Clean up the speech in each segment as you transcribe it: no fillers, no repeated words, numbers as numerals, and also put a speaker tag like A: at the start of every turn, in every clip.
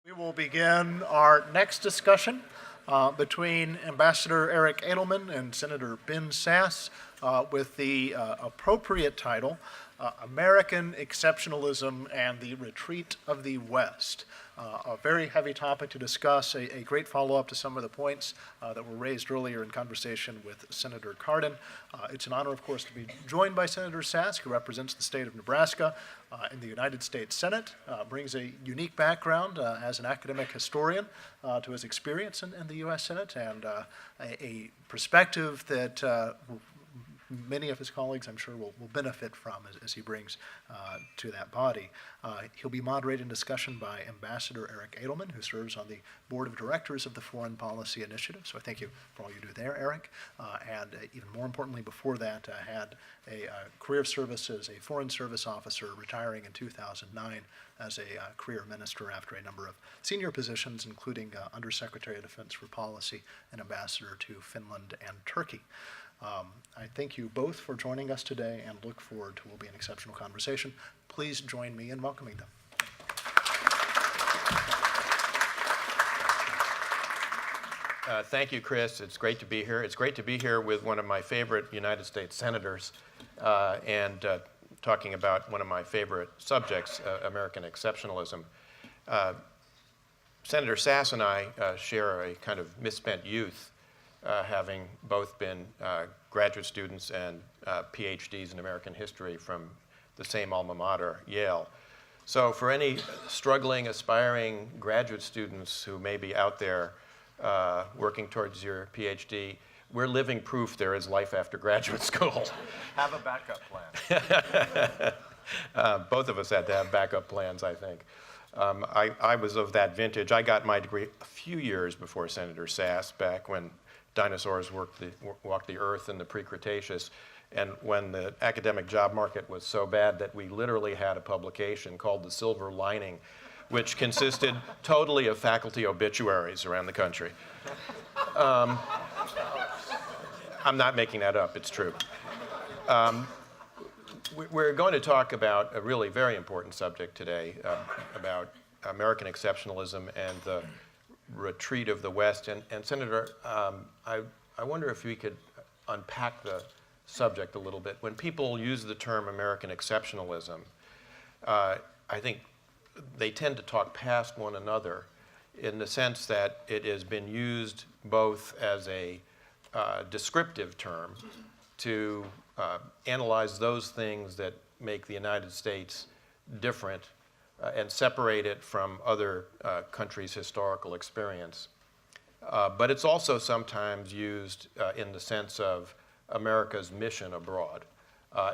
A: We will begin our next discussion between Ambassador Eric Edelman and Senator Ben Sasse with the appropriate title, American Exceptionalism and the Retreat of the West. A very heavy topic to discuss, a great follow-up to some of the points that were raised earlier in conversation with Senator Cardin. It's an honor, of course, to be joined by Senator Sasse, who represents the state of Nebraska in the United States Senate, brings a unique background as an academic historian to his experience in the U.S. Senate, and a perspective that many of his colleagues, I'm sure, will benefit from as he brings to that body. He'll be moderating discussion by Ambassador Eric Edelman, who serves on the board of directors of the Foreign Policy Initiative. So I thank you for all you do there, Eric. And even more importantly, before that, had a career of service as a Foreign Service officer, retiring in 2009 as a career minister after a number of senior positions, including Undersecretary of Defense for Policy and Ambassador to Finland and Turkey. I thank you both for joining us today and look forward to what will be an exceptional conversation. Please join me in welcoming them.
B: Thank you, Chris. It's great to be here. It's great to be here with one of my favorite United States senators and talking about one of my favorite subjects, American exceptionalism. Senator Sasse and I share a kind of misspent youth, having both been graduate students and PhDs in American history from the same alma mater, Yale. So for any struggling, aspiring graduate students who may be out there working towards your PhD, we're living proof there is life after graduate school.
C: Have a backup plan.
B: Both of us had to have backup plans, I think. I was of that vintage. I got my degree a few years before Senator Sasse, back when dinosaurs walked the earth in the pre-Cretaceous, and when the academic job market was so bad that we literally had a publication called The Silver Lining, which consisted totally of faculty obituaries around the country. I'm not making that up, it's true. We're going to talk about a really very important subject today, about American exceptionalism and the retreat of the West. And Senator, I wonder if we could unpack the subject a little bit. When people use the term American exceptionalism, I think they tend to talk past one another in the sense that it has been used both as a descriptive term to analyze those things that make the United States different and separate it from other countries' historical experience. But it's also sometimes used in the sense of America's mission abroad,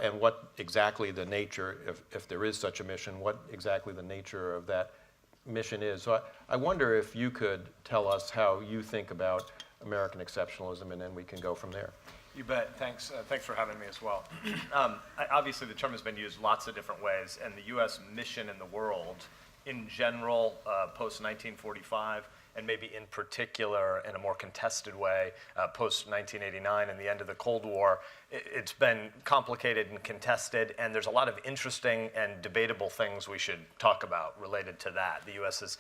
B: and what exactly the nature, if there is such a mission, what exactly the nature of that mission is. So I wonder if you could tell us how you think about American exceptionalism, and then we can go from there.
C: You bet. Thanks for having me as well. Obviously, the term has been used lots of different ways, and the U.S. mission in the world, in general, post-1945, and maybe in particular, in a more contested way, post-1989 and the end of the Cold War, it's been complicated and contested, and there's a lot of interesting and debatable things we should talk about related to that. The U.S.'s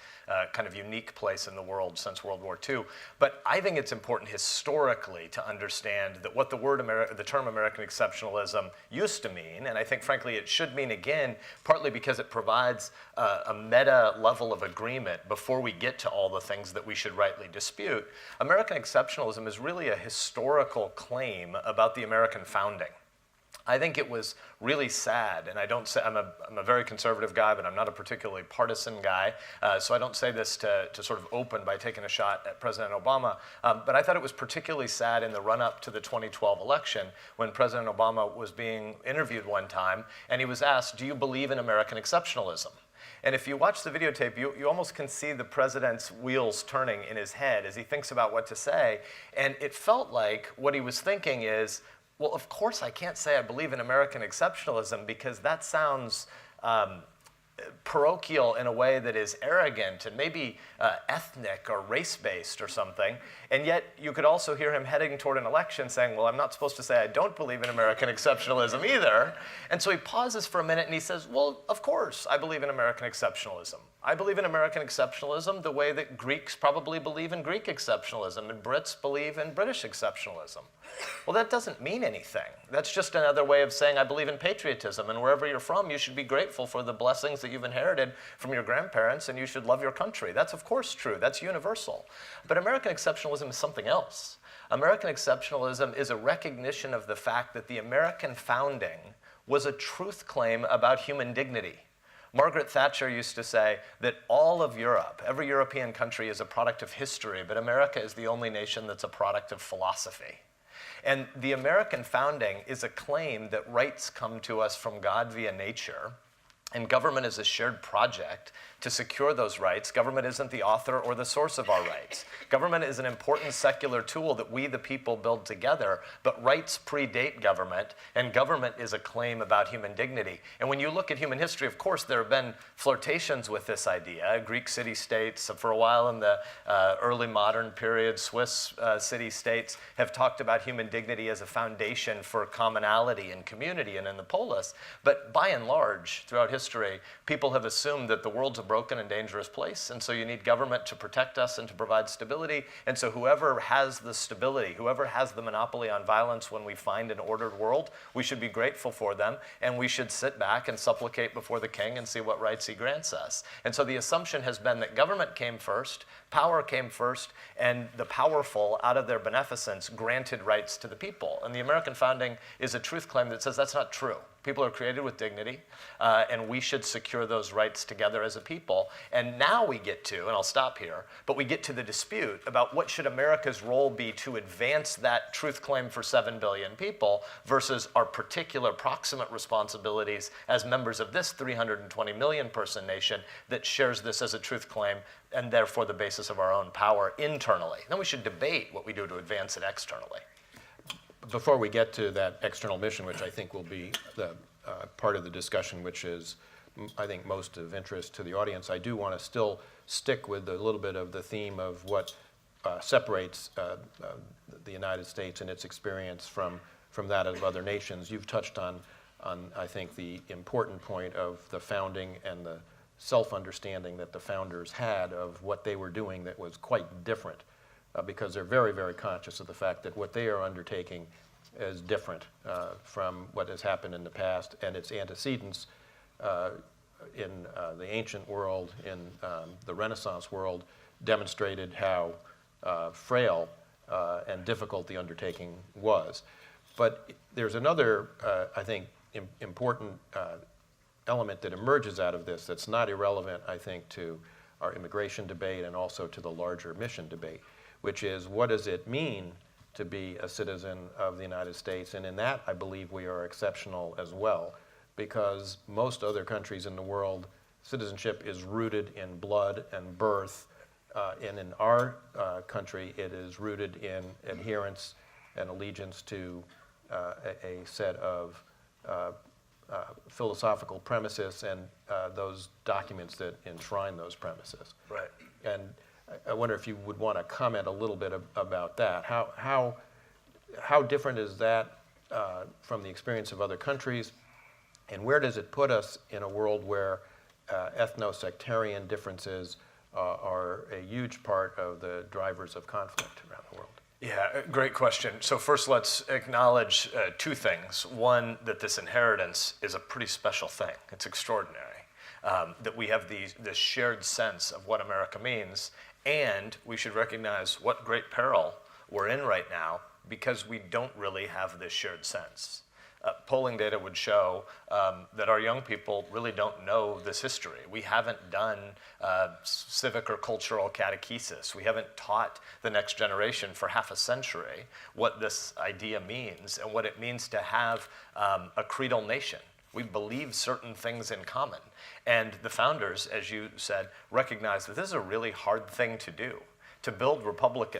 C: kind of unique place in the world since World War II. But I think it's important historically to understand that what the term American exceptionalism used to mean, and I think frankly it should mean again, partly because it provides a meta level of agreement before we get to all the things that we should rightly dispute. American exceptionalism is really a historical claim about the American founding. I think it was really sad, and I'm a very conservative guy, but I'm not a particularly partisan guy, so I don't say this to sort of open by taking a shot at President Obama, but I thought it was particularly sad in the run-up to the 2012 election when President Obama was being interviewed one time, and he was asked, "Do you believe in American exceptionalism?" And if you watch the videotape, you almost can see the president's wheels turning in his head as he thinks about what to say. And it felt like what he was thinking is, well, of course I can't say I believe in American exceptionalism because that sounds parochial in a way that is arrogant and maybe ethnic or race-based or something. And yet you could also hear him heading toward an election saying, well, I'm not supposed to say I don't believe in American exceptionalism either. And so he pauses for a minute and he says, well, of course, I believe in American exceptionalism. I believe in American exceptionalism the way that Greeks probably believe in Greek exceptionalism and Brits believe in British exceptionalism. Well, that doesn't mean anything. That's just another way of saying I believe in patriotism, and wherever you're from, you should be grateful for the blessings that you've inherited from your grandparents, and you should love your country. That's of course true. That's universal. But American exceptionalism is something else. American exceptionalism is a recognition of the fact that the American founding was a truth claim about human dignity. Margaret Thatcher used to say that all of Europe, every European country is a product of history, but America is the only nation that's a product of philosophy. And the American founding is a claim that rights come to us from God via nature, and government is a shared project to secure those rights. Government isn't the author or the source of our rights. Government is an important secular tool that we, the people, build together, but rights predate government, and government is a claim about human dignity. And when you look at human history, of course, there have been flirtations with this idea. Greek city-states, for a while in the early modern period, Swiss city-states have talked about human dignity as a foundation for commonality and community and in the polis. But by and large, throughout history, people have assumed that the world's a broken and dangerous place, and so you need government to protect us and to provide stability. And so whoever has the stability, whoever has the monopoly on violence when we find an ordered world, we should be grateful for them, and we should sit back and supplicate before the king and see what rights he grants us. And so the assumption has been that government came first, power came first, and the powerful, out of their beneficence, granted rights to the people. And the American founding is a truth claim that says that's not true. People are created with dignity, and we should secure those rights together as a people. And now we get to, and I'll stop here, but we get to the dispute about what should America's role be to advance that truth claim for 7 billion people versus our particular proximate responsibilities as members of this 320 million person nation that shares this as a truth claim and therefore the basis of our own power internally. Then we should debate what we do to advance it externally.
B: Before we get to that external mission, which I think will be the part of the discussion, which is, I think, most of interest to the audience, I do want to still stick with a little bit of the theme of what separates the United States and its experience from that of other nations. You've touched on, I think, the important point of the founding and the self-understanding that the founders had of what they were doing that was quite different. Because they're very, very conscious of the fact that what they are undertaking is different from what has happened in the past, and its antecedents in the ancient world, in the Renaissance world, demonstrated how frail and difficult the undertaking was. But there's another, I think, important element that emerges out of this that's not irrelevant, I think, to our immigration debate and also to the larger mission debate, which is, what does it mean to be a citizen of the United States? And in that, I believe we are exceptional as well, because most other countries in the world, citizenship is rooted in blood and birth, and in our country, it is rooted in adherence and allegiance to a set of philosophical premises and those documents that enshrine those premises.
C: Right.
B: And I wonder if you would want to comment a little bit about that. How different is that from the experience of other countries, and where does it put us in a world where ethno-sectarian differences are a huge part of the drivers of conflict around the world?
C: Yeah, great question. So first, let's acknowledge two things. One, that this inheritance is a pretty special thing. It's extraordinary. That we have this shared sense of what America means, and we should recognize what great peril we're in right now because we don't really have this shared sense. Polling data would show that our young people really don't know this history. We haven't done civic or cultural catechesis. We haven't taught the next generation for half a century what this idea means and what it means to have a creedal nation. We believe certain things in common. And the founders, as you said, recognized that this is a really hard thing to do. To build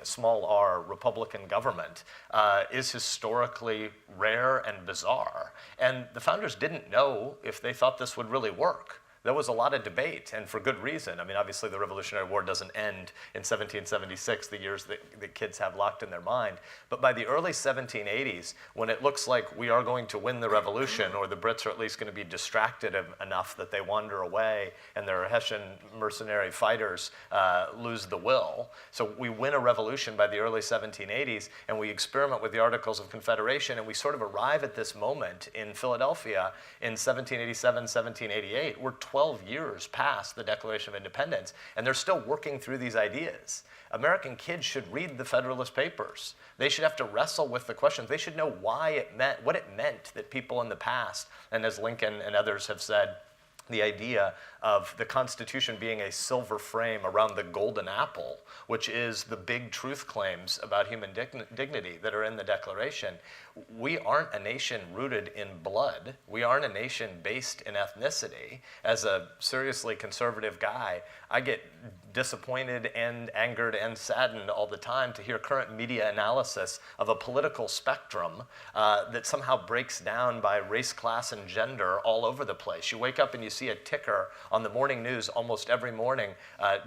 C: small r, Republican government is historically rare and bizarre. And the founders didn't know if they thought this would really work. There was a lot of debate, and for good reason. I mean, obviously the Revolutionary War doesn't end in 1776, the years that kids have locked in their mind. But by the early 1780s, when it looks like we are going to win the revolution, or the Brits are at least going to be distracted enough that they wander away and their Hessian mercenary fighters lose the will. So we win a revolution by the early 1780s, and we experiment with the Articles of Confederation, and we sort of arrive at this moment in Philadelphia in 1787, 1788. We're 12 years past the Declaration of Independence, and they're still working through these ideas. American kids should read the Federalist Papers. They should have to wrestle with the questions. They should know why it meant, what it meant that people in the past, and as Lincoln and others have said, the idea of the Constitution being a silver frame around the golden apple, which is the big truth claims about human dignity that are in the Declaration. We aren't a nation rooted in blood. We aren't a nation based in ethnicity. As a seriously conservative guy, I get disappointed and angered and saddened all the time to hear current media analysis of a political spectrum that somehow breaks down by race, class, and gender all over the place. You wake up and you see a ticker on the morning news almost every morning,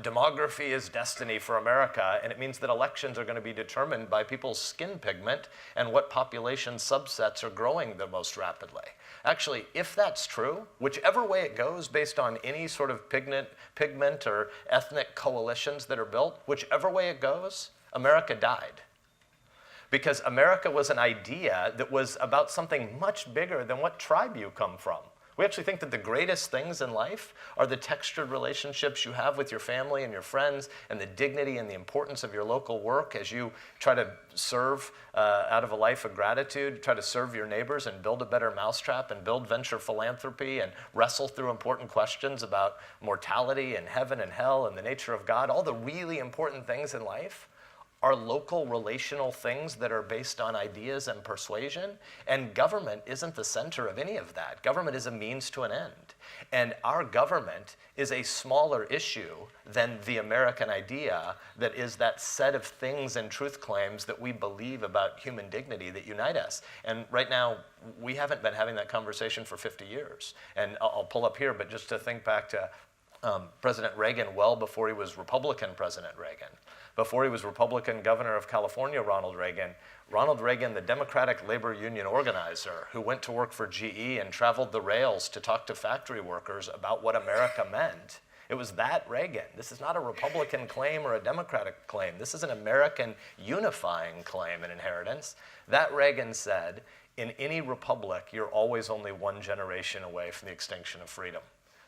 C: demography is destiny for America, and it means that elections are going to be determined by people's skin pigment and what population subsets are growing the most rapidly. Actually, if that's true, whichever way it goes based on any sort of pigment or ethnic coalitions that are built, whichever way it goes, America died. Because America was an idea that was about something much bigger than what tribe you come from. We actually think that the greatest things in life are the textured relationships you have with your family and your friends, and the dignity and the importance of your local work as you try to serve out of a life of gratitude, try to serve your neighbors and build a better mousetrap and build venture philanthropy and wrestle through important questions about mortality and heaven and hell and the nature of God. All the really important things in life are local relational things that are based on ideas and persuasion, and government isn't the center of any of that. Government is a means to an end. And our government is a smaller issue than the American idea that is that set of things and truth claims that we believe about human dignity that unite us. And right now, we haven't been having that conversation for 50 years. And I'll pull up here, but just to think back to President Reagan, well before he was Republican President Reagan. Before he was Republican Governor of California, Ronald Reagan, the Democratic Labor Union organizer who went to work for GE and traveled the rails to talk to factory workers about what America meant. It was that Reagan. This is not a Republican claim or a Democratic claim. This is an American unifying claim and inheritance. That Reagan said, in any republic, you're always only one generation away from the extinction of freedom.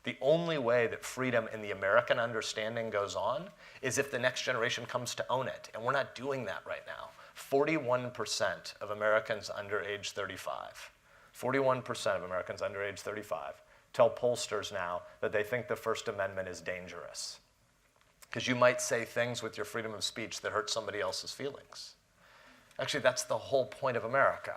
C: The only way that freedom in the American understanding goes on is if the next generation comes to own it, and we're not doing that right now. 41% of Americans under age 35, 41% of Americans under age 35 tell pollsters now that they think the First Amendment is dangerous. Because you might say things with your freedom of speech that hurt somebody else's feelings. Actually, that's the whole point of America,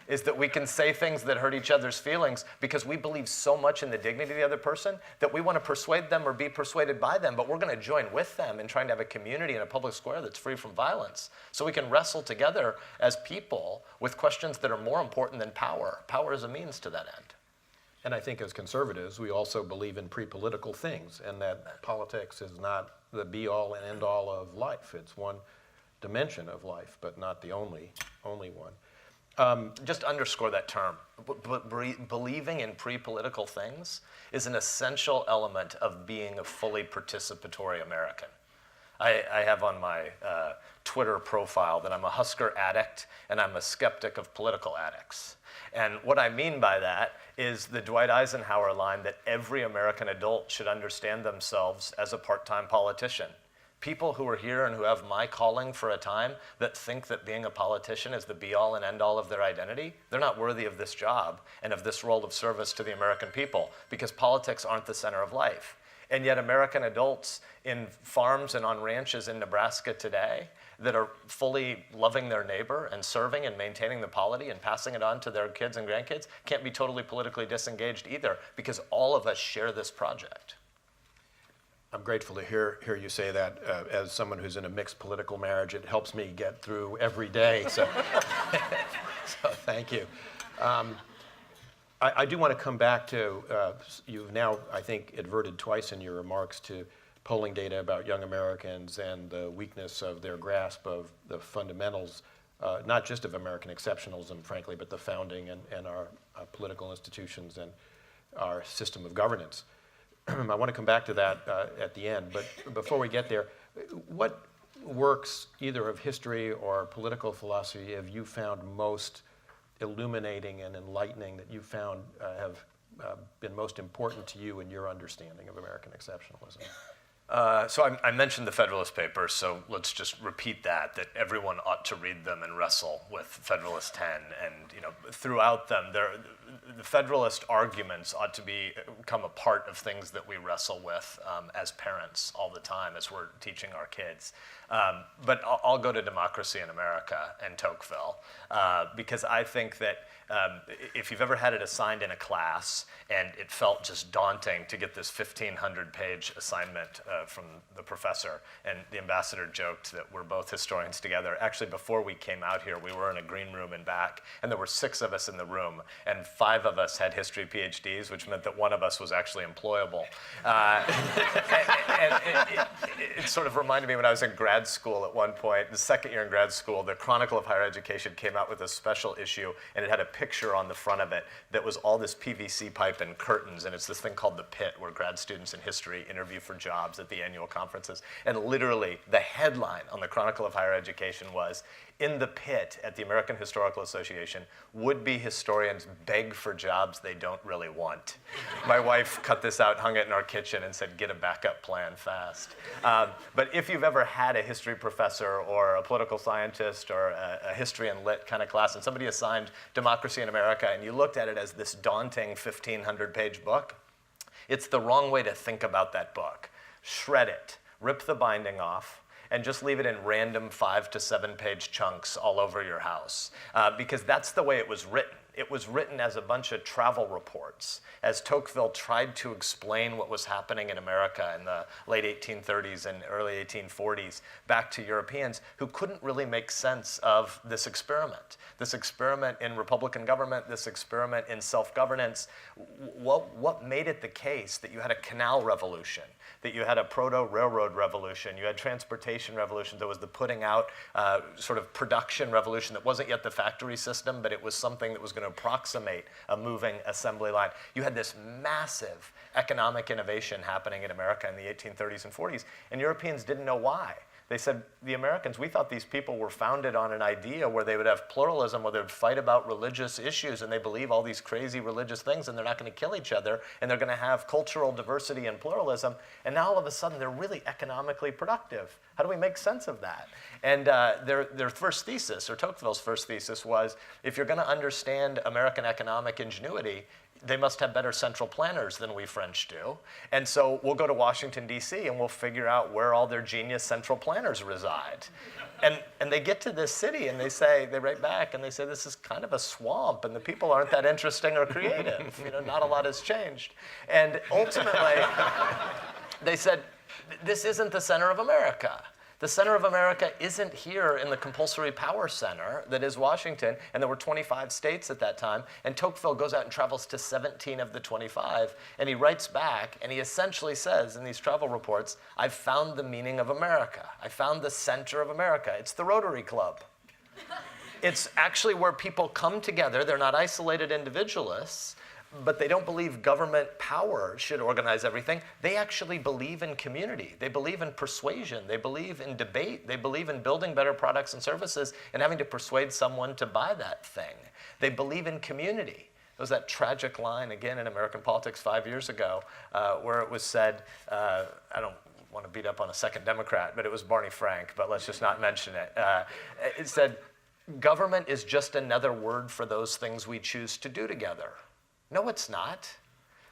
C: is that we can say things that hurt each other's feelings because we believe so much in the dignity of the other person that we want to persuade them or be persuaded by them, but we're going to join with them in trying to have a community and a public square that's free from violence. So we can wrestle together as people with questions that are more important than power. Power is a means to that end.
B: And I think as conservatives, we also believe in pre-political things, and that politics is not the be-all and end-all of life. It's one dimension of life, but not the only one.
C: Just underscore that term. Believing in pre-political things is an essential element of being a fully participatory American. I have on my Twitter profile that I'm a Husker addict and I'm a skeptic of political addicts. And what I mean by that is the Dwight Eisenhower line that every American adult should understand themselves as a part-time politician. People who are here and who have my calling for a time that think that being a politician is the be-all and end-all of their identity, they're not worthy of this job and of this role of service to the American people, because politics aren't the center of life. And yet American adults in farms and on ranches in Nebraska today that are fully loving their neighbor and serving and maintaining the polity and passing it on to their kids and grandkids can't be totally politically disengaged either, because all of us share this project.
B: I'm grateful to hear you say that. As someone who's in a mixed political marriage, it helps me get through every day. So, so thank you. I do want to come back to, you've now, I think, adverted twice in your remarks to polling data about young Americans and the weakness of their grasp of the fundamentals, not just of American exceptionalism, frankly, but the founding and our political institutions and our system of governance. I want to come back to that at the end, but before we get there, what works either of history or political philosophy have you found most illuminating and enlightening, that you found have been most important to you in your understanding of American exceptionalism?
C: So I mentioned the Federalist Papers, so let's just repeat that everyone ought to read them and wrestle with Federalist 10. And throughout them, the Federalist arguments ought to become a part of things that we wrestle with as parents all the time as we're teaching our kids. But I'll go to Democracy in America and Tocqueville, because I think that if you've ever had it assigned in a class and it felt just daunting to get this 1,500-page assignment from the professor, and the ambassador joked that we're both historians together. Actually, before we came out here, we were in a green room in back, and there were 6 of us in the room, and 5 of us had history PhDs, which meant that one of us was actually employable. It sort of reminded me when I was in grad school at one point, the second year in grad school, the Chronicle of Higher Education came out with a special issue, and it had a picture on the front of it that was all this PVC pipe and curtains, and it's this thing called The Pit, where grad students in history interview for jobs at the annual conferences. And literally, the headline on the Chronicle of Higher Education was, "In the pit at the American Historical Association, would-be historians beg for jobs they don't really want." My wife cut this out, hung it in our kitchen, and said, "Get a backup plan fast." But if you've ever had a history professor or a political scientist or a history and lit kind of class, and somebody assigned Democracy in America, and you looked at it as this daunting 1,500-page book, it's the wrong way to think about that book. Shred it, rip the binding off, and just leave it in random 5 to 7 page chunks all over your house, because that's the way it was written. It was written as a bunch of travel reports, as Tocqueville tried to explain what was happening in America in the late 1830s and early 1840s back to Europeans who couldn't really make sense of this experiment in Republican government, this experiment in self-governance. What made it the case that you had a canal revolution, that you had a proto-railroad revolution, you had transportation revolution, there was the putting out sort of production revolution that wasn't yet the factory system, but it was something that was going to approximate a moving assembly line. You had this massive economic innovation happening in America in the 1830s and 40s, and Europeans didn't know why. They said, the Americans, we thought these people were founded on an idea where they would have pluralism, where they would fight about religious issues, and they believe all these crazy religious things, and they're not going to kill each other, and they're going to have cultural diversity and pluralism, and now all of a sudden they're really economically productive. How do we make sense of that? And their first thesis, or Tocqueville's first thesis, was if you're going to understand American economic ingenuity, they must have better central planners than we French do. And so we'll go to Washington, D.C., and we'll figure out where all their genius central planners reside. And they get to this city, and they write back, and they say, this is kind of a swamp, and the people aren't that interesting or creative. Not a lot has changed. And ultimately, they said, this isn't the center of America. The center of America isn't here in the compulsory power center that is Washington, and there were 25 states at that time, and Tocqueville goes out and travels to 17 of the 25, and he writes back, and he essentially says in these travel reports, I've found the meaning of America. I found the center of America. It's the Rotary Club. It's actually where people come together. They're not isolated individualists, but they don't believe government power should organize everything. They actually believe in community. They believe in persuasion. They believe in debate. They believe in building better products and services and having to persuade someone to buy that thing. They believe in community. There was that tragic line, again, in American politics 5 years ago, where it was said, I don't want to beat up on a second Democrat, but it was Barney Frank, but let's just not mention it. It said, government is just another word for those things we choose to do together. No, it's not.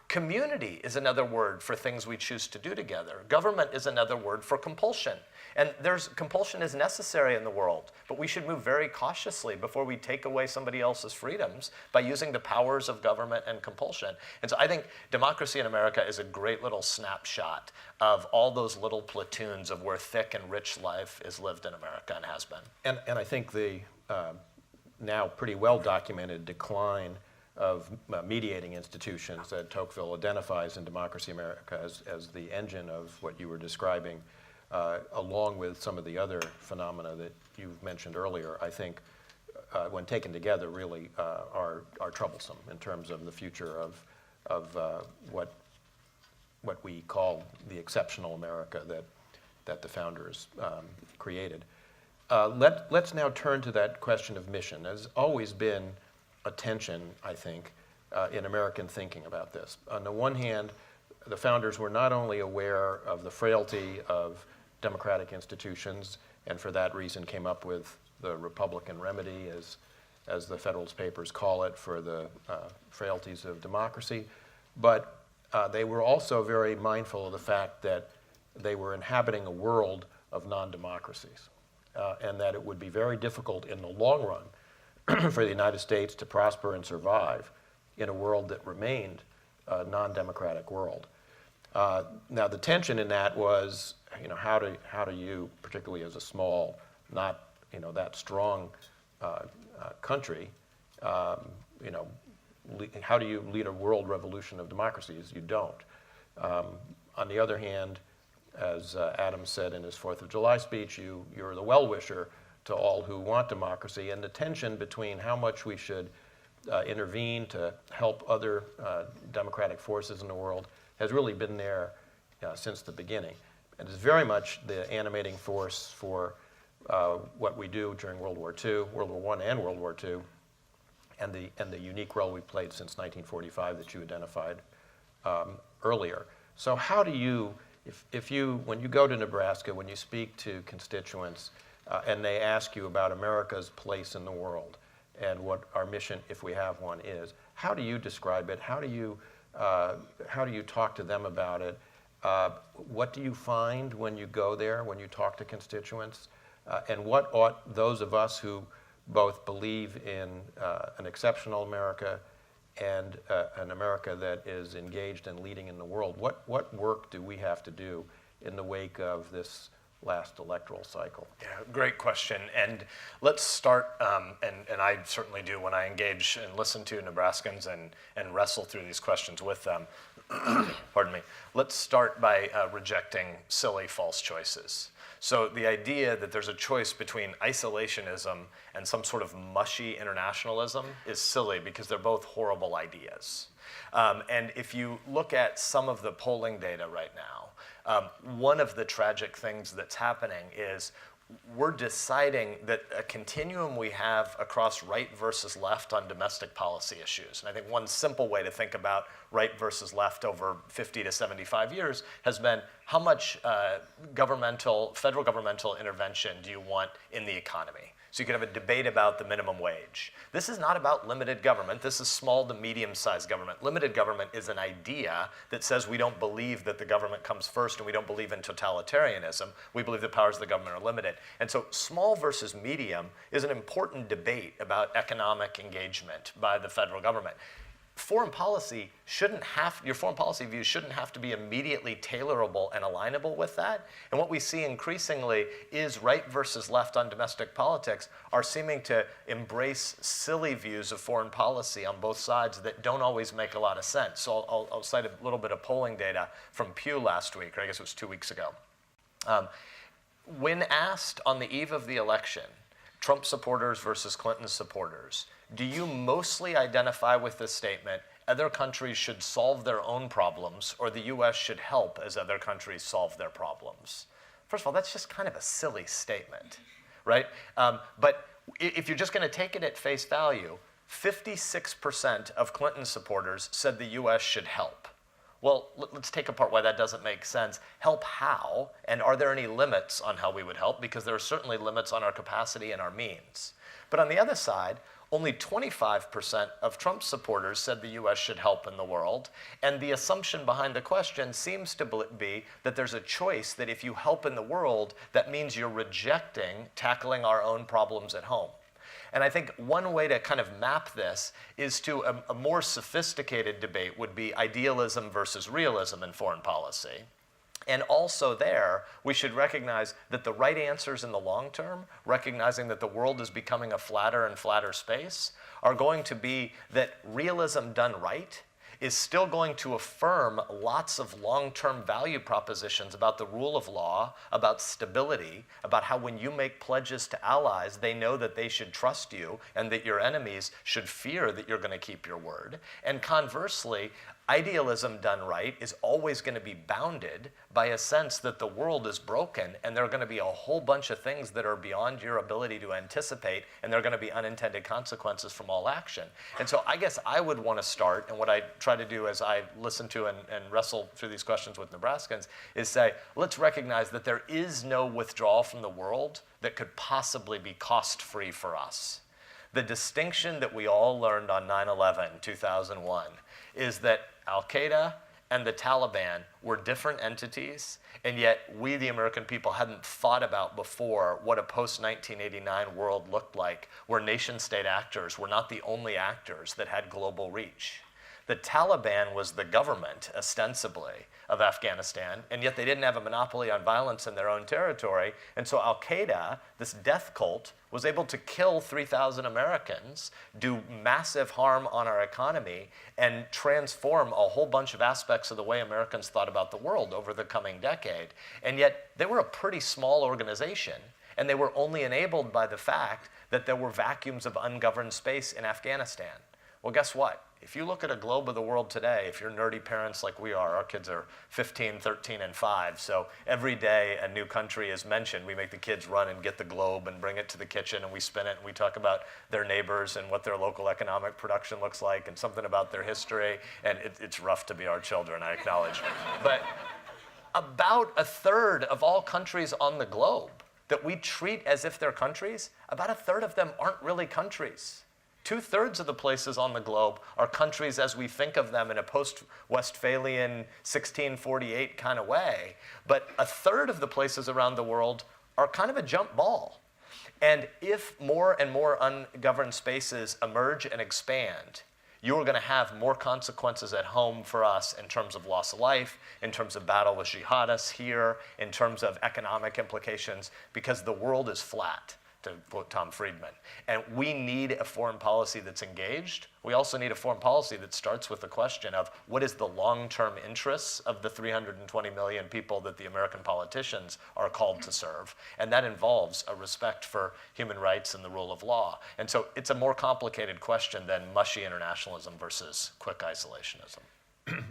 C: Community is another word for things we choose to do together. Government is another word for compulsion. And compulsion is necessary in the world, but we should move very cautiously before we take away somebody else's freedoms by using the powers of government and compulsion. And so I think Democracy in America is a great little snapshot of all those little platoons of where thick and rich life is lived in America and has been.
B: And I think the now pretty well documented decline mediating institutions that Tocqueville identifies in Democracy America as the engine of what you were describing, along with some of the other phenomena that you've mentioned earlier, I think, when taken together, really are troublesome in terms of the future of what we call the exceptional America that the founders created. Let's now turn to that question of mission. There's always been a tension, I think, in American thinking about this. On the one hand, the founders were not only aware of the frailty of democratic institutions, and for that reason came up with the Republican remedy, as the Federalist Papers call it, for the frailties of democracy, but they were also very mindful of the fact that they were inhabiting a world of non-democracies, and that it would be very difficult in the long run for the United States to prosper and survive in a world that remained a non-democratic world. Now, the tension in that was, how do you, particularly as a small, not that strong country, how do you lead a world revolution of democracies? You don't. On the other hand, as Adam said in his 4th of July speech, you're the well-wisher to all who want democracy, and the tension between how much we should intervene to help other democratic forces in the world has really been there since the beginning. And it's very much the animating force for what we do during World War II, World War I and World War II, and the unique role we played since 1945 that you identified earlier. So how do you, when you go to Nebraska, when you speak to constituents, and they ask you about America's place in the world and what our mission, if we have one, is, how do you describe it? How do you talk to them about it? What do you find when you go there, when you talk to constituents? And what ought those of us who both believe in an exceptional America and an America that is engaged and leading in the world, what work do we have to do in the wake of this last electoral cycle?
C: Yeah, great question. And let's start, and I certainly do when I engage and listen to Nebraskans and wrestle through these questions with them. Pardon me. Let's start by rejecting silly false choices. So the idea that there's a choice between isolationism and some sort of mushy internationalism is silly, because they're both horrible ideas. And if you look at some of the polling data right now, one of the tragic things that's happening is we're deciding that a continuum we have across right versus left on domestic policy issues. And I think one simple way to think about right versus left over 50 to 75 years has been, how much federal governmental intervention do you want in the economy? So you could have a debate about the minimum wage. This is not about limited government. This is small to medium-sized government. Limited government is an idea that says we don't believe that the government comes first, and we don't believe in totalitarianism. We believe the powers of the government are limited. And so small versus medium is an important debate about economic engagement by the federal government. Your foreign policy views shouldn't have to be immediately tailorable and alignable with that. And what we see increasingly is right versus left on domestic politics are seeming to embrace silly views of foreign policy on both sides that don't always make a lot of sense. So I'll cite a little bit of polling data from Pew last week, or I guess it was 2 weeks ago. When asked on the eve of the election, Trump supporters versus Clinton supporters, do you mostly identify with the statement, other countries should solve their own problems, or the US should help as other countries solve their problems? First of all, that's just kind of a silly statement, right? But if you're just going to take it at face value, 56% of Clinton supporters said the US should help. Well, let's take apart why that doesn't make sense. Help how? And are there any limits on how we would help? Because there are certainly limits on our capacity and our means. But on the other side, only 25% of Trump supporters said the US should help in the world. And the assumption behind the question seems to be that there's a choice that if you help in the world, that means you're rejecting tackling our own problems at home. And I think one way to kind of map this is to a more sophisticated debate would be idealism versus realism in foreign policy. And also there, we should recognize that the right answers in the long term, recognizing that the world is becoming a flatter and flatter space, are going to be that realism done right is still going to affirm lots of long-term value propositions about the rule of law, about stability, about how when you make pledges to allies, they know that they should trust you and that your enemies should fear that you're going to keep your word. And conversely, idealism done right is always going to be bounded by a sense that the world is broken and there are going to be a whole bunch of things that are beyond your ability to anticipate, and there are going to be unintended consequences from all action. And so I guess I would want to start, and what I try to do as I listen to and wrestle through these questions with Nebraskans, is say, let's recognize that there is no withdrawal from the world that could possibly be cost-free for us. The distinction that we all learned on 9/11, 2001, is that Al-Qaeda and the Taliban were different entities, and yet we, the American people, hadn't thought about before what a post-1989 world looked like, where nation-state actors were not the only actors that had global reach. The Taliban was the government, ostensibly, of Afghanistan, and yet they didn't have a monopoly on violence in their own territory. And so Al-Qaeda, this death cult, was able to kill 3,000 Americans, do massive harm on our economy, and transform a whole bunch of aspects of the way Americans thought about the world over the coming decade. And yet they were a pretty small organization, and they were only enabled by the fact that there were vacuums of ungoverned space in Afghanistan. Well, guess what? If you look at a globe of the world today, if you're nerdy parents like we are, our kids are 15, 13, and 5, so every day a new country is mentioned. We make the kids run and get the globe and bring it to the kitchen, and we spin it, and we talk about their neighbors and what their local economic production looks like and something about their history, and it's rough to be our children, I acknowledge. But about a third of all countries on the globe that we treat as if they're countries, about a third of them aren't really countries. 2/3 of the places on the globe are countries as we think of them in a post-Westphalian 1648 kind of way. But a third of the places around the world are kind of a jump ball. And if more and more ungoverned spaces emerge and expand, you are going to have more consequences at home for us in terms of loss of life, in terms of battle with jihadists here, in terms of economic implications, because the world is flat, to quote Tom Friedman. And we need a foreign policy that's engaged. We also need a foreign policy that starts with the question of what is the long-term interests of the 320 million people that the American politicians are called to serve. And that involves a respect for human rights and the rule of law. And so it's a more complicated question than mushy internationalism versus quick isolationism.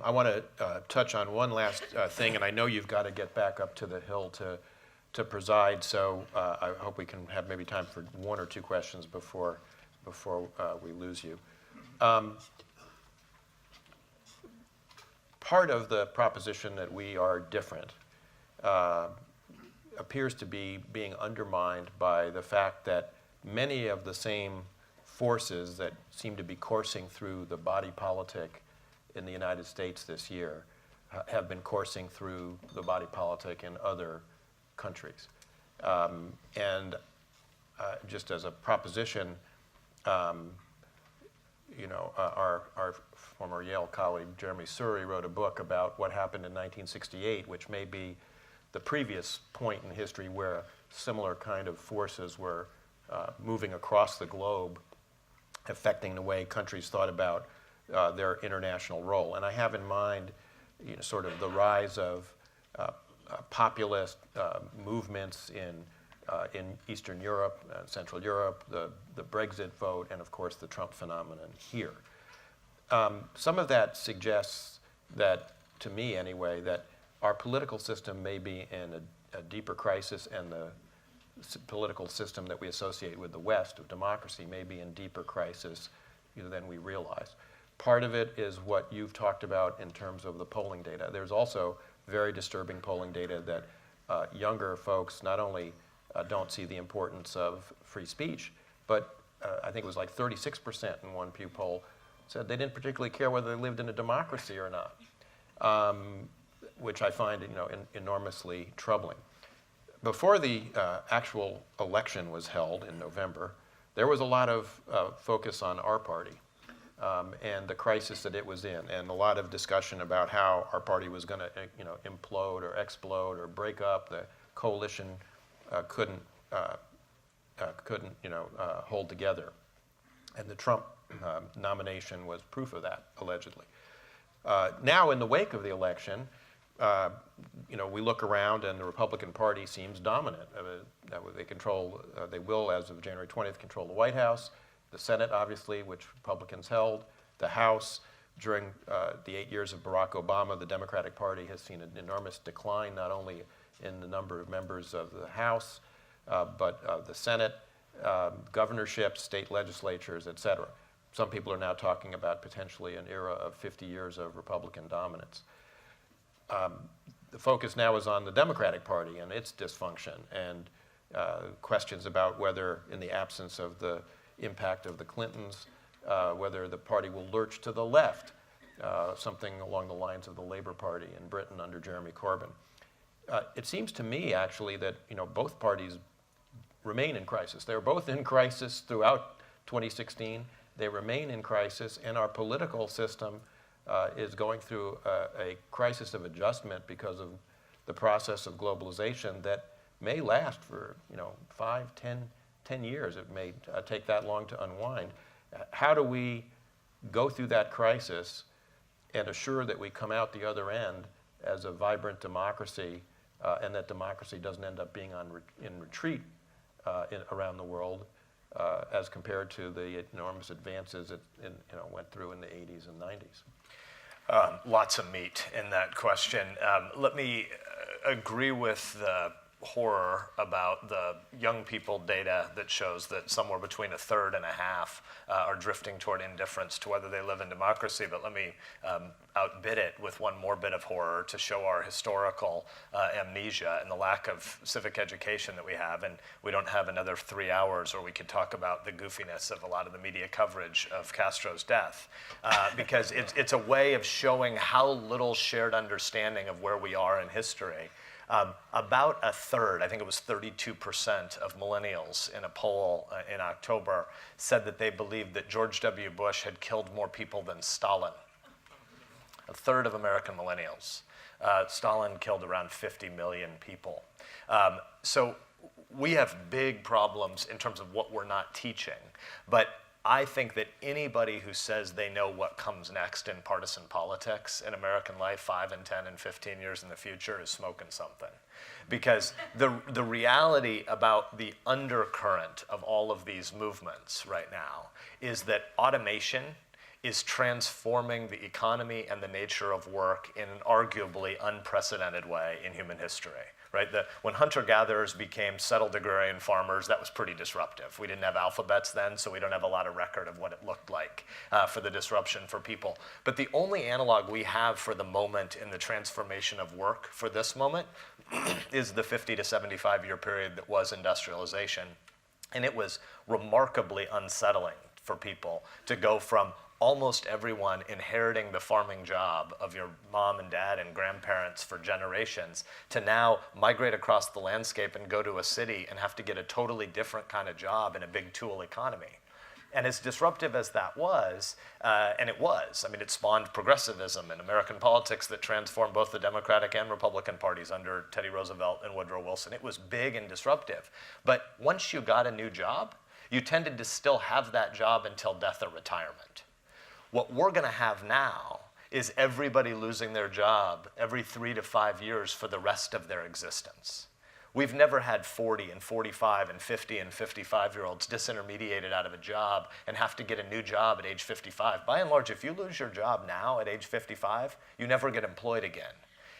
B: I want to touch on one last thing, and I know you've got to get back up to the Hill to preside, so I hope we can have maybe time for one or two questions before we lose you. Part of the proposition that we are different appears to be being undermined by the fact that many of the same forces that seem to be coursing through the body politic in the United States this year have been coursing through the body politic in other countries. Just as a proposition, our former Yale colleague Jeremy Surrey wrote a book about what happened in 1968, which may be the previous point in history where similar kind of forces were moving across the globe, affecting the way countries thought about their international role. And I have in mind sort of the rise of populist movements in Eastern Europe, Central Europe, the Brexit vote, and of course the Trump phenomenon here. Some of that suggests that, to me anyway, that our political system may be in a deeper crisis, and the political system that we associate with the West of democracy may be in deeper crisis than we realize. Part of it is what you've talked about in terms of the polling data. There's also very disturbing polling data that younger folks not only don't see the importance of free speech, but I think it was like 36% in one Pew poll said they didn't particularly care whether they lived in a democracy or not, which I find enormously troubling. Before the actual election was held in November, there was a lot of focus on our party. and the crisis that it was in, and a lot of discussion about how our party was going to, implode or explode or break up. The coalition couldn't hold together, and the Trump nomination was proof of that, allegedly. Now, in the wake of the election, we look around and the Republican Party seems dominant. They will, as of January 20th, control the White House, the Senate, obviously, which Republicans held, the House. During the 8 years of Barack Obama, the Democratic Party has seen an enormous decline, not only in the number of members of the House, but of the Senate, governorships, state legislatures, et cetera. Some people are now talking about potentially an era of 50 years of Republican dominance. The focus now is on the Democratic Party and its dysfunction, and questions about whether, in the absence of the impact of the Clintons, whether the party will lurch to the left, something along the lines of the Labour Party in Britain under Jeremy Corbyn. It seems to me, actually, that both parties remain in crisis. They were both in crisis throughout 2016. They remain in crisis, and our political system is going through a crisis of adjustment because of the process of globalization that may last for 5, 10 years. It may take that long to unwind. How do we go through that crisis and assure that we come out the other end as a vibrant democracy, and that democracy doesn't end up being in retreat around the world, as compared to the enormous advances it went through in the 80s and 90s?
C: Lots of meat in that question. Let me agree with the horror about the young people data that shows that somewhere between a third and a half are drifting toward indifference to whether they live in democracy. But let me outbid it with one more bit of horror to show our historical amnesia and the lack of civic education that we have. And we don't have another 3 hours, or we could talk about the goofiness of a lot of the media coverage of Castro's death, because it's a way of showing how little shared understanding of where we are in history. About a third, I think it was 32% of millennials in a poll in October, said that they believed that George W. Bush had killed more people than Stalin. A third of American millennials. Stalin killed around 50 million people. So we have big problems in terms of what we're not teaching. But I think that anybody who says they know what comes next in partisan politics in American life 5 and 10 and 15 years in the future is smoking something. Because the reality about the undercurrent of all of these movements right now is that automation is transforming the economy and the nature of work in an arguably unprecedented way in human history. Right? When hunter-gatherers became settled agrarian farmers, that was pretty disruptive. We didn't have alphabets then, so we don't have a lot of record of what it looked like for the disruption for people. But the only analog we have for the moment in the transformation of work for this moment is the 50 to 75-year period that was industrialization. And it was remarkably unsettling for people to go from almost everyone inheriting the farming job of your mom and dad and grandparents for generations to now migrate across the landscape and go to a city and have to get a totally different kind of job in a big tool economy. And as disruptive as that was, and it was, I mean, it spawned progressivism in American politics that transformed both the Democratic and Republican parties under Teddy Roosevelt and Woodrow Wilson. It was big and disruptive. But once you got a new job, you tended to still have that job until death or retirement. What we're going to have now is everybody losing their job every 3 to 5 years for the rest of their existence. We've never had 40 and 45 and 50 and 55-year-olds disintermediated out of a job and have to get a new job at age 55. By and large, if you lose your job now at age 55, you never get employed again.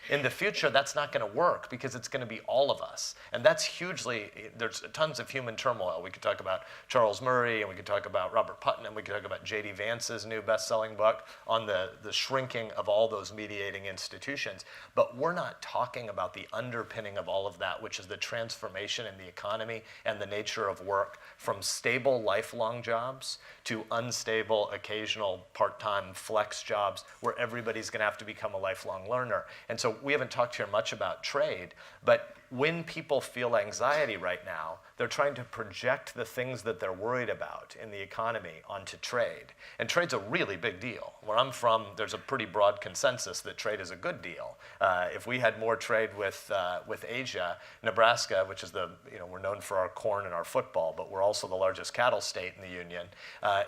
C: In the future, that's not going to work because it's going to be all of us. And that's hugely, there's tons of human turmoil. We could talk about Charles Murray, and we could talk about Robert Putnam, we could talk about J.D. Vance's new best-selling book on the shrinking of all those mediating institutions. But we're not talking about the underpinning of all of that, which is the transformation in the economy and the nature of work from stable, lifelong jobs to unstable, occasional, part-time flex jobs where everybody's going to have to become a lifelong learner. And so so we haven't talked here much about trade, but when people feel anxiety right now, they're trying to project the things that they're worried about in the economy onto trade. And trade's a really big deal. Where I'm from, there's a pretty broad consensus that trade is a good deal. If we had more trade with Asia, Nebraska, which is we're known for our corn and our football, but we're also the largest cattle state in the union.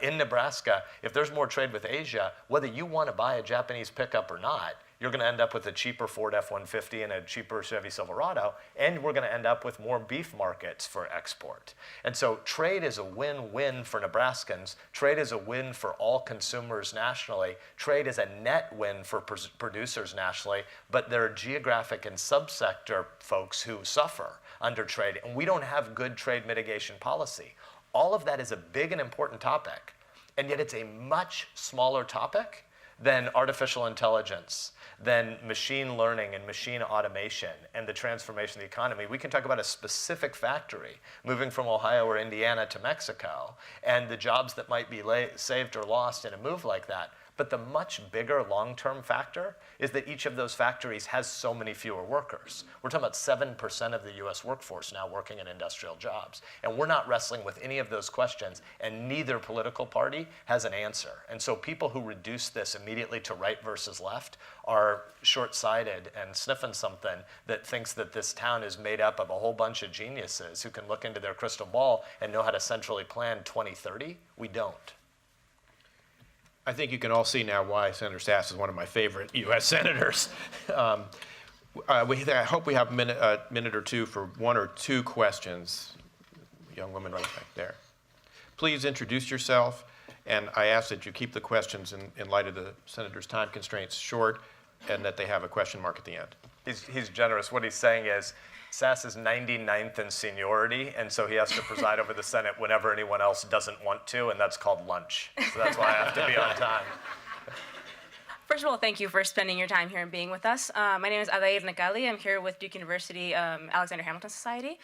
C: In Nebraska, if there's more trade with Asia, whether you want to buy a Japanese pickup or not, you're going to end up with a cheaper Ford F-150 and a cheaper Chevy Silverado, and we're going to end up with more beef markets for export. And so trade is a win-win for Nebraskans. Trade is a win for all consumers nationally. Trade is a net win for producers nationally, but there are geographic and subsector folks who suffer under trade, and we don't have good trade mitigation policy. All of that is a big and important topic, and yet it's a much smaller topic than artificial intelligence, than machine learning and machine automation and the transformation of the economy. We can talk about a specific factory moving from Ohio or Indiana to Mexico and the jobs that might be saved or lost in a move like that. But the much bigger long-term factor is that each of those factories has so many fewer workers. We're talking about 7% of the US workforce now working in industrial jobs. And we're not wrestling with any of those questions, and neither political party has an answer. And so people who reduce this immediately to right versus left are short-sighted and sniffing something that thinks that this town is made up of a whole bunch of geniuses who can look into their crystal ball and know how to centrally plan 2030. We don't.
B: I think you can all see now why Senator Sasse is one of my favorite U.S. senators. I hope we have a minute or two for one or two questions. Young woman right back there. Please introduce yourself, and I ask that you keep the questions in light of the senator's time constraints short, and that they have a question mark at the end.
C: He's generous. What he's saying is, Sasse is 99th in seniority, and so he has to preside over the Senate whenever anyone else doesn't want to, and that's called lunch. So that's why I have to be on time.
D: First of all, thank you for spending your time here and being with us. My name is Adair Nakali. I'm here with Duke University Alexander Hamilton Society.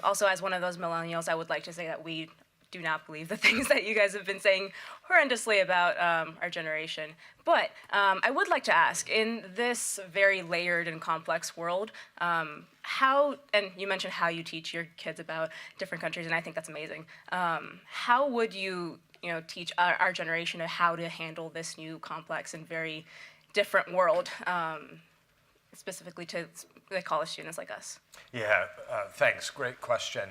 D: Also, as one of those millennials, I would like to say that we do not believe the things that you guys have been saying horrendously about our generation. But I would like to ask, in this very layered and complex world, how, and you mentioned how you teach your kids about different countries, and I think that's amazing. How would you, teach our generation of how to handle this new complex and very different world, specifically to the college students like us?
C: Yeah, thanks. Great question.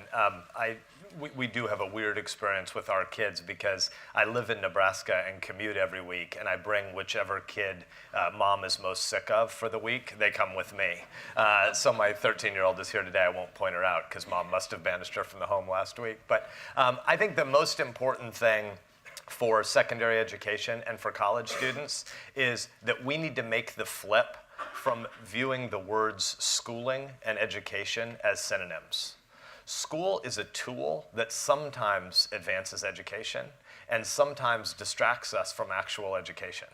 C: We do have a weird experience with our kids because I live in Nebraska and commute every week, and I bring whichever kid mom is most sick of for the week. They come with me. So my 13-year-old is here today. I won't point her out because mom must have banished her from the home last week. But I think the most important thing for secondary education and for college students is that we need to make the flip from viewing the words schooling and education as synonyms. School is a tool that sometimes advances education and sometimes distracts us from actual education.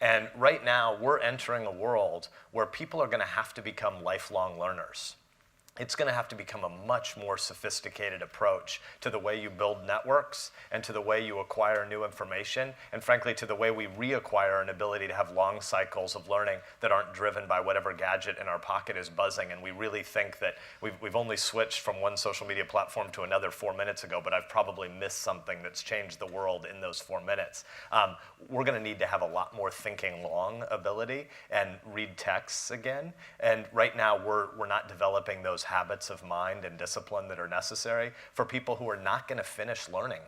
C: And right now, we're entering a world where people are going to have to become lifelong learners. It's going to have to become a much more sophisticated approach to the way you build networks and to the way you acquire new information, and frankly, to the way we reacquire an ability to have long cycles of learning that aren't driven by whatever gadget in our pocket is buzzing. And we really think that we've only switched from one social media platform to another 4 minutes ago, but I've probably missed something that's changed the world in those 4 minutes. We're going to need to have a lot more thinking long ability and read texts again. And right now, we're not developing those habits of mind and discipline that are necessary for people who are not going to finish learning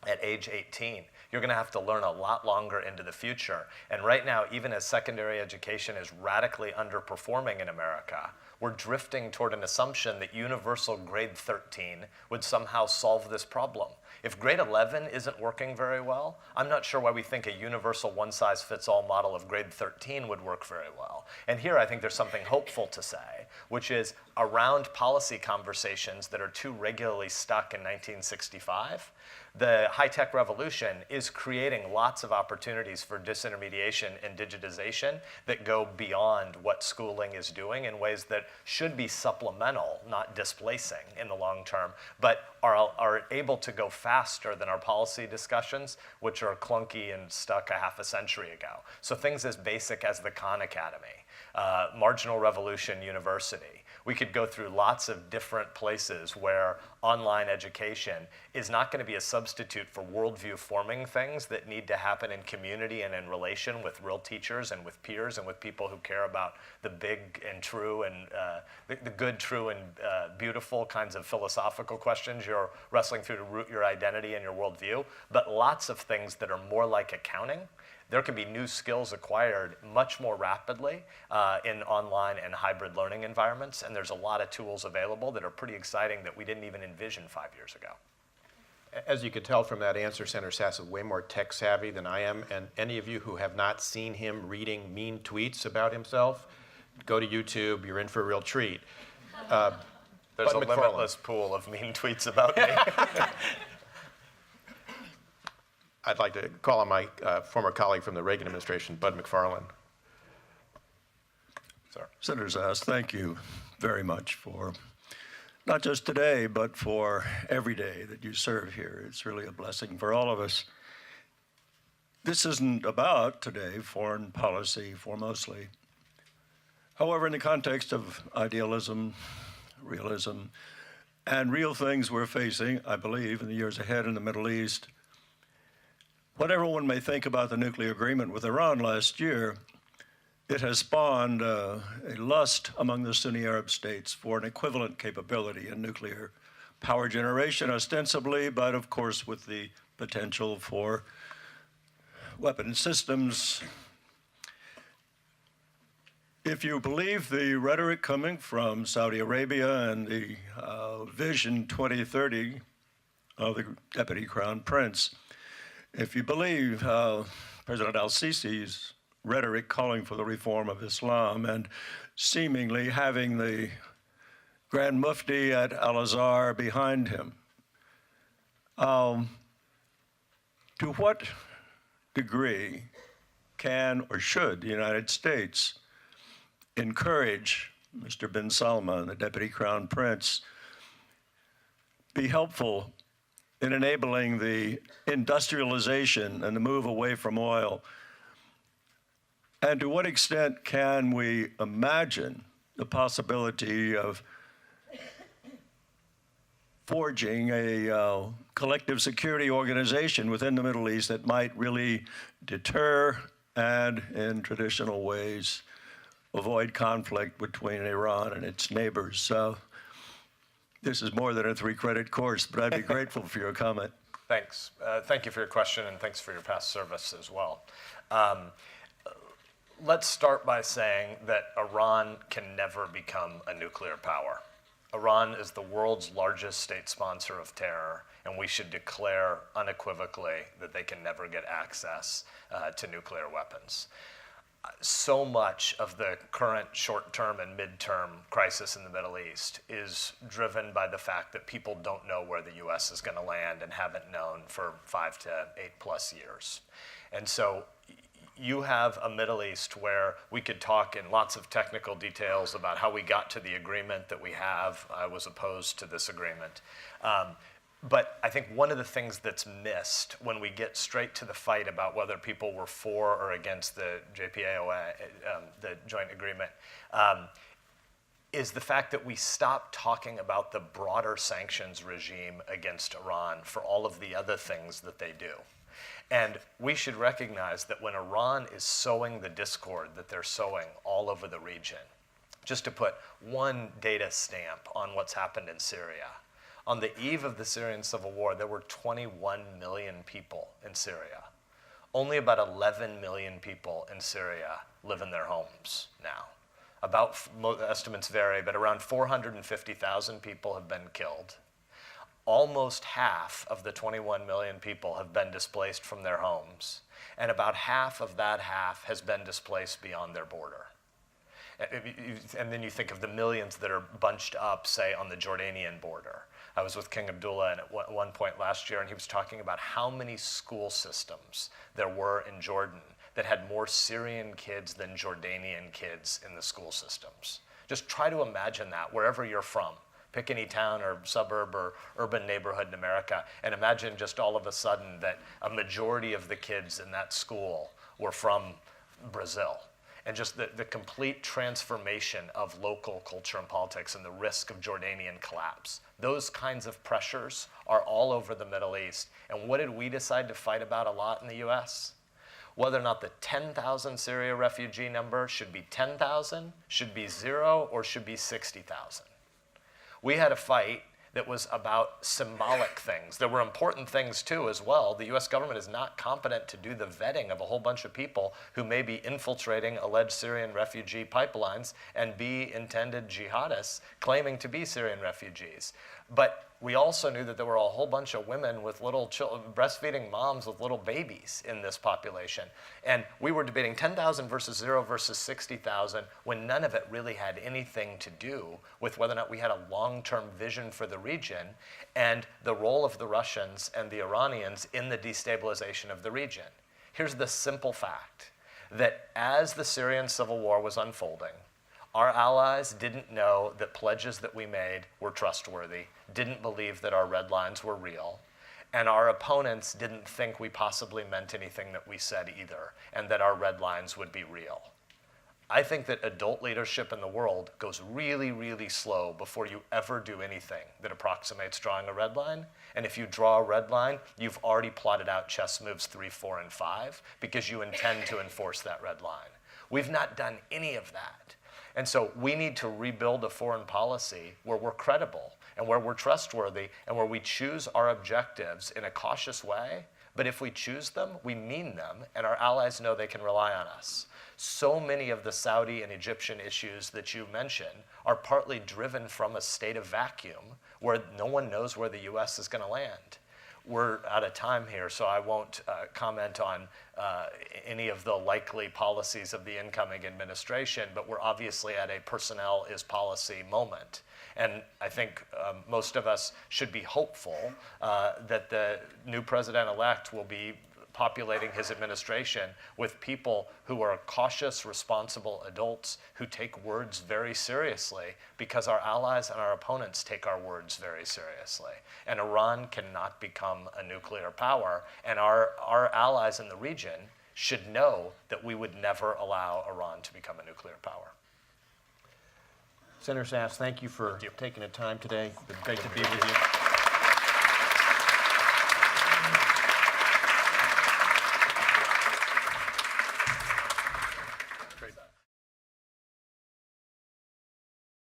C: at age 18. You're going to have to learn a lot longer into the future. And right now, even as secondary education is radically underperforming in America, we're drifting toward an assumption that universal grade 13 would somehow solve this problem. If grade 11 isn't working very well, I'm not sure why we think a universal one-size-fits-all model of grade 13 would work very well. And here I think there's something hopeful to say, which is around policy conversations that are too regularly stuck in 1965, the high-tech revolution is creating lots of opportunities for disintermediation and digitization that go beyond what schooling is doing in ways that should be supplemental, not displacing in the long term, but are able to go faster than our policy discussions, which are clunky and stuck a half a century ago. So things as basic as the Khan Academy, Marginal Revolution University. We could go through lots of different places where online education is not going to be a substitute for worldview forming things that need to happen in community and in relation with real teachers and with peers and with people who care about the big and true and the good, true, and beautiful kinds of philosophical questions you're wrestling through to root your identity and your worldview, but lots of things that are more like accounting. There can be new skills acquired much more rapidly in online and hybrid learning environments, and there's a lot of tools available that are pretty exciting that we didn't even envision 5 years ago.
B: As you could tell from that answer, Senator Sasse is way more tech savvy than I am, and any of you who have not seen him reading mean tweets about himself, go to YouTube, you're in for a real treat.
C: There's a
B: Bud McFarlane.
C: limitless pool of mean tweets about me.
B: I'd like to call on my former colleague from the Reagan administration, Bud McFarlane.
C: Sir.
E: Senator Sasse, thank you very much for not just today, but for every day that you serve here. It's really a blessing for all of us. This isn't about today foreign policy foremostly. However, in the context of idealism, realism, and real things we're facing, I believe, in the years ahead in the Middle East, whatever one may think about the nuclear agreement with Iran last year, it has spawned a lust among the Sunni Arab states for an equivalent capability in nuclear power generation, ostensibly, but of course with the potential for weapon systems. If you believe the rhetoric coming from Saudi Arabia and the Vision 2030 of the Deputy Crown Prince, if you believe President al-Sisi's rhetoric calling for the reform of Islam and seemingly having the Grand Mufti at Al-Azhar behind him, to what degree can or should the United States encourage Mr. bin Salman, the Deputy Crown Prince, be helpful in enabling the industrialization and the move away from oil? And to what extent can we imagine the possibility of forging a collective security organization within the Middle East that might really deter and, in traditional ways, avoid conflict between Iran and its neighbors? So this is more than a 3-credit course, but I'd be grateful for your comment.
C: Thanks. Thank you for your question, and thanks for your past service as well. Let's start by saying that Iran can never become a nuclear power. Iran is the world's largest state sponsor of terror, and we should declare unequivocally that they can never get access to nuclear weapons. So much of the current short-term and mid-term crisis in the Middle East is driven by the fact that people don't know where the U.S. is going to land and haven't known for 5 to 8+ years. And so you have a Middle East where we could talk in lots of technical details about how we got to the agreement that we have. I was opposed to this agreement. But I think one of the things that's missed when we get straight to the fight about whether people were for or against the JPAOA, the joint agreement, is the fact that we stop talking about the broader sanctions regime against Iran for all of the other things that they do. And we should recognize that when Iran is sowing the discord that they're sowing all over the region, just to put one data stamp on what's happened in Syria, on the eve of the Syrian civil war, there were 21 million people in Syria. Only about 11 million people in Syria live in their homes now. About, estimates vary, but around 450,000 people have been killed. Almost half of the 21 million people have been displaced from their homes, and about half of that half has been displaced beyond their border. And then you think of the millions that are bunched up, say, on the Jordanian border. I was with King Abdullah at one point last year, and he was talking about how many school systems there were in Jordan that had more Syrian kids than Jordanian kids in the school systems. Just try to imagine that wherever you're from. Pick any town or suburb or urban neighborhood in America, and imagine just all of a sudden that a majority of the kids in that school were from Brazil. and just the complete transformation of local culture and politics and the risk of Jordanian collapse. Those kinds of pressures are all over the Middle East. And what did we decide to fight about a lot in the US? Whether or not the 10,000 Syria refugee number should be 10,000, should be 0, or should be 60,000. We had a fight that was about symbolic things. There were important things too as well. The US government is not competent to do the vetting of a whole bunch of people who may be infiltrating alleged Syrian refugee pipelines and be intended jihadists claiming to be Syrian refugees. But we also knew that there were a whole bunch of women with little children, breastfeeding moms with little babies in this population. And we were debating 10,000 versus 0 versus 60,000 when none of it really had anything to do with whether or not we had a long-term vision for the region and the role of the Russians and the Iranians in the destabilization of the region. Here's the simple fact, that as the Syrian civil war was unfolding, our allies didn't know that pledges that we made were trustworthy, didn't believe that our red lines were real, and our opponents didn't think we possibly meant anything that we said either, and that our red lines would be real. I think that adult leadership in the world goes really, really slow before you ever do anything that approximates drawing a red line. And if you draw a red line, you've already plotted out chess moves 3, 4, and 5 because you intend to enforce that red line. We've not done any of that. And so we need to rebuild a foreign policy where we're credible and where we're trustworthy and where we choose our objectives in a cautious way. But if we choose them, we mean them, and our allies know they can rely on us. So many of the Saudi and Egyptian issues that you mentioned are partly driven from a state of vacuum where no one knows where the US is going to land. We're out of time here, so I won't comment on any of the likely policies of the incoming administration, but we're obviously at a personnel is policy moment. And I think most of us should be hopeful that the new president-elect will be populating his administration with people who are cautious, responsible adults who take words very seriously, because our allies and our opponents take our words very seriously. And Iran cannot become a nuclear power, and our allies in the region should know that we would never allow Iran to become a nuclear power.
B: Senator Sasse, thank you for taking the time today. It's been great to be with you.